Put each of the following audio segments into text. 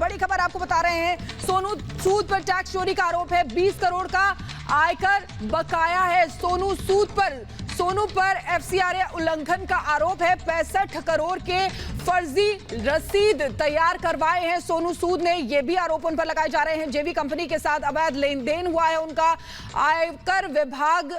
बड़ी खबर आपको बता रहे हैं, सोनू सूद पर टैक्स चोरी का आरोप है। 20 करोड़ का आयकर बकाया है सोनू सूद पर। सोनू पर एफसीआरए उल्लंघन का आरोप है। 65 करोड़ के फर्जी रसीद तैयार करवाए हैं सोनू सूद ने, ये भी आरोप उन पर लगाए जा रहे हैं। जेवी कंपनी के साथ अवैध लेन देन हुआ है उनका। आयकर विभाग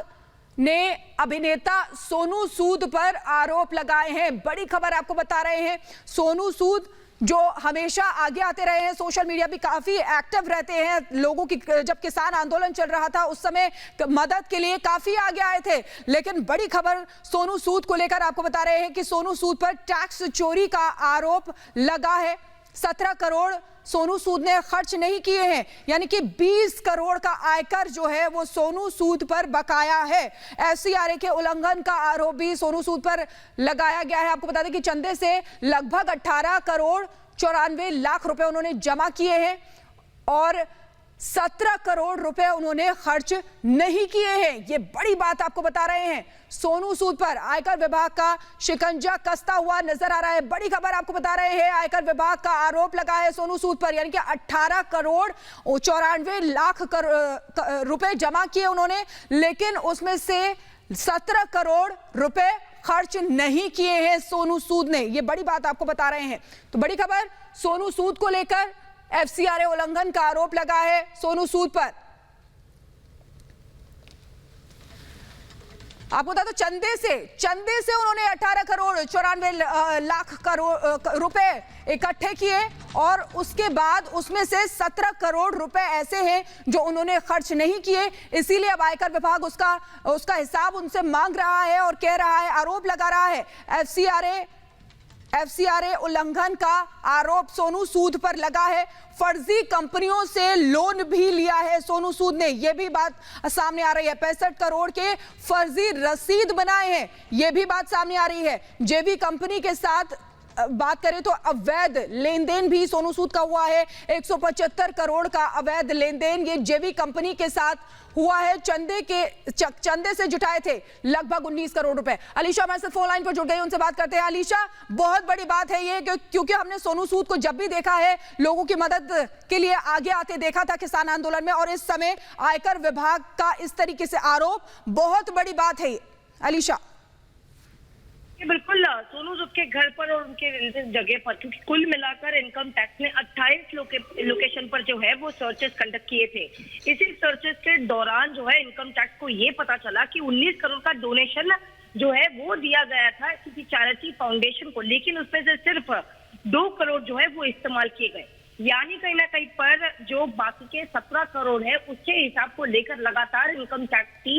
ने अभिनेता सोनू सूद पर आरोप लगाए हैं। बड़ी खबर आपको बता रहे हैं, सोनू सूद जो हमेशा आगे आते रहे हैं, सोशल मीडिया भी काफी एक्टिव रहते हैं। लोगों की जब किसान आंदोलन चल रहा था उस समय मदद के लिए काफी आगे आए थे। लेकिन बड़ी खबर सोनू सूद को लेकर आपको बता रहे हैं कि सोनू सूद पर टैक्स चोरी का आरोप लगा है। 17 करोड़ सोनू सूद ने खर्च नहीं किए हैं, यानी कि 20 करोड़ का आयकर जो है वो सोनू सूद पर बकाया है। एफसीआरए के उल्लंघन का आरोप भी सोनू सूद पर लगाया गया है। आपको बता दें कि चंदे से लगभग 18 करोड़ 94 लाख रुपए उन्होंने जमा किए हैं और 17 करोड़ रुपए उन्होंने खर्च नहीं किए हैं। ये बड़ी बात आपको बता रहे हैं। सोनू सूद पर आयकर विभाग का शिकंजा कसता हुआ नजर आ रहा है। बड़ी खबर आपको बता रहे हैं, आयकर विभाग का आरोप लगा है सोनू सूद पर, यानी कि 18 करोड़ 94 लाख रुपए जमा किए उन्होंने, लेकिन उसमें से 17 करोड़ रुपए खर्च नहीं किए हैं सोनू सूद ने। ये बड़ी बात आपको बता रहे हैं। तो बड़ी खबर सोनू सूद को लेकर, एफसीआरए उल्लंघन का आरोप लगा है सोनू सूद पर। आपको बता दो, चंदे से उन्होंने 18 करोड़ 94 लाख रुपए इकट्ठे किए और उसके बाद उसमें से 17 करोड़ रुपए ऐसे हैं जो उन्होंने खर्च नहीं किए। इसीलिए अब आयकर विभाग उसका हिसाब उनसे मांग रहा है और कह रहा है, आरोप लगा रहा है। एफसीआरए उल्लंघन का आरोप सोनू सूद पर लगा है। फर्जी कंपनियों से लोन भी लिया है सोनू सूद ने, यह भी बात सामने आ रही है। 65 करोड़ के फर्जी रसीद बनाए हैं, यह भी बात सामने आ रही है। जेवी कंपनी के साथ बात करें तो अवैध लेन देन भी सोनू सूद का हुआ है। 175 करोड़ का अवैध लेन देन ये जेवी कंपनी के साथ हुआ है। चंदे से जुटाए थे लगभग 19 करोड़ रुपए। अलीशा हमारे साथ फोन लाइन पर जुड़ गई, उनसे बात करते हैं। अलीशा, बहुत बड़ी बात है ये, क्योंकि हमने सोनू सूद को जब भी देखा है लोगों की मदद के लिए आगे आते देखा था किसान आंदोलन में, और इस समय आयकर विभाग का इस तरीके से आरोप, बहुत बड़ी बात है। अलीशा, बिल्कुल, सोनू सूद के घर पर और उनके रिलेटिव जगह पर, क्योंकि कुल मिलाकर इनकम टैक्स ने 28 लोकेशन पर जो है वो सर्चेस कंडक्ट किए थे। इसी सर्चेस के दौरान जो है इनकम टैक्स को ये पता चला कि 19 करोड़ का डोनेशन जो है वो दिया गया था किसी चैरिटी फाउंडेशन को, लेकिन उसमें से सिर्फ 2 करोड़ जो है वो इस्तेमाल किए गए। यानी कहीं ना कहीं पर जो बाकी के 17 करोड़ है उसके हिसाब को लेकर लगातार इनकम टैक्स की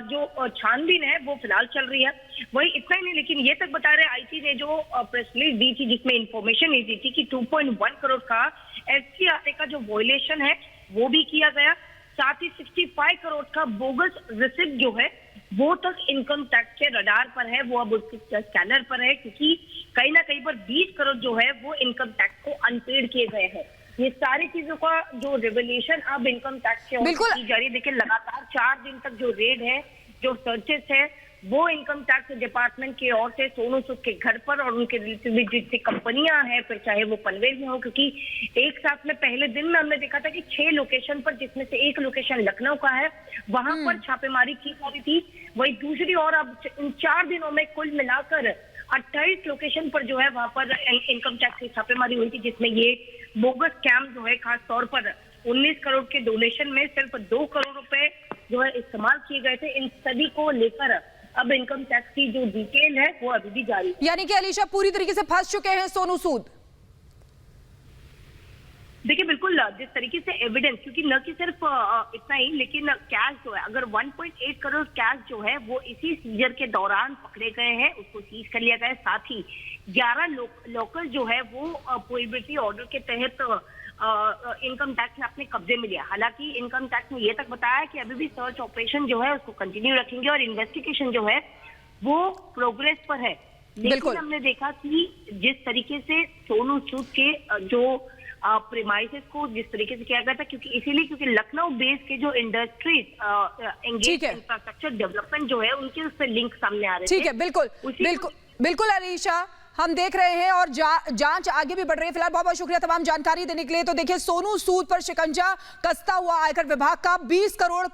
जो छानबीन है वो फिलहाल चल रही है। वही इतना ही नहीं, लेकिन ये तक बता रहे आईटी ने जो प्रेस रिलीज दी थी जिसमें इंफॉर्मेशन नहीं दी थी कि 2.1 करोड़ का एफसीआरए का जो वॉयलेशन है वो भी किया गया। साथ ही 65 करोड़ का बोगस रिसिप्ट जो है वो तक इनकम टैक्स के रडार पर है, वो अब उसके स्कैनर पर है, क्योंकि कहीं ना कहीं पर 20 करोड़ जो है वो इनकम टैक्स को अनपेड किए गए हैं। ये सारी चीजों का जो रेवल्यूशन अब इनकम टैक्स के की जा रही है। देखिए, लगातार 4 दिन तक जो रेड है, जो सर्चेस है, वो इनकम टैक्स डिपार्टमेंट की ओर से सोनू सूद के घर पर और उनके रिलेटिव जितनी कंपनियां हैं, फिर चाहे वो पनवेल में हो, क्योंकि एक साथ में पहले दिन में हमने देखा था कि 6 लोकेशन पर, जिसमें से एक लोकेशन लखनऊ का है, वहां पर छापेमारी की जा रही थी। वही दूसरी ओर अब इन 4 दिनों में कुल मिलाकर 28 लोकेशन पर जो है वहां पर इनकम टैक्स की छापेमारी हुई थी, जिसमें ये बोगस स्कैम जो है खास तौर पर 19 करोड़ के डोनेशन में सिर्फ 2 करोड़ रुपए जो है इस्तेमाल किए गए थे। इन सभी को लेकर अब इनकम टैक्स की जो डिटेल है वो अभी भी जारी है। यानी कि अलीशा, पूरी तरीके से फंस चुके हैं सोनू सूद। देखिए, बिल्कुल, जिस तरीके से एविडेंस, क्योंकि न कि सिर्फ इतना ही, लेकिन कैश जो है, अगर 1.8 करोड़ कैश जो है वो इसी सीजर के दौरान पकड़े गए हैं, उसको सीज कर लिया गया है। साथ ही 11 लोकल जो है वो प्रोहिबिटरी ऑर्डर के तहत इनकम टैक्स ने अपने कब्जे में लिया। हालांकि इनकम टैक्स ने यह तक बताया कि अभी भी सर्च ऑपरेशन जो है उसको कंटिन्यू रखेंगे और इन्वेस्टिगेशन जो है वो प्रोग्रेस पर है। लेकिन हमने देखा कि जिस तरीके से सोनू सूद के जो प्रीमाइसेस को जिस तरीके से किया गया था, क्योंकि लखनऊ बेस के जो इंडस्ट्रीज एंगेज इंफ्रास्ट्रक्चर डेवलपमेंट जो है उनके उससे लिंक सामने आ रहे थे। ठीक है, बिल्कुल अलीशा, हम देख रहे हैं और जांच आगे भी बढ़ रही है। फिलहाल बहुत बहुत शुक्रिया तमाम जानकारी देने के लिए। तो देखिए, सोनू सूद पर शिकंजा कसता हुआ आयकर विभाग का 20 करोड़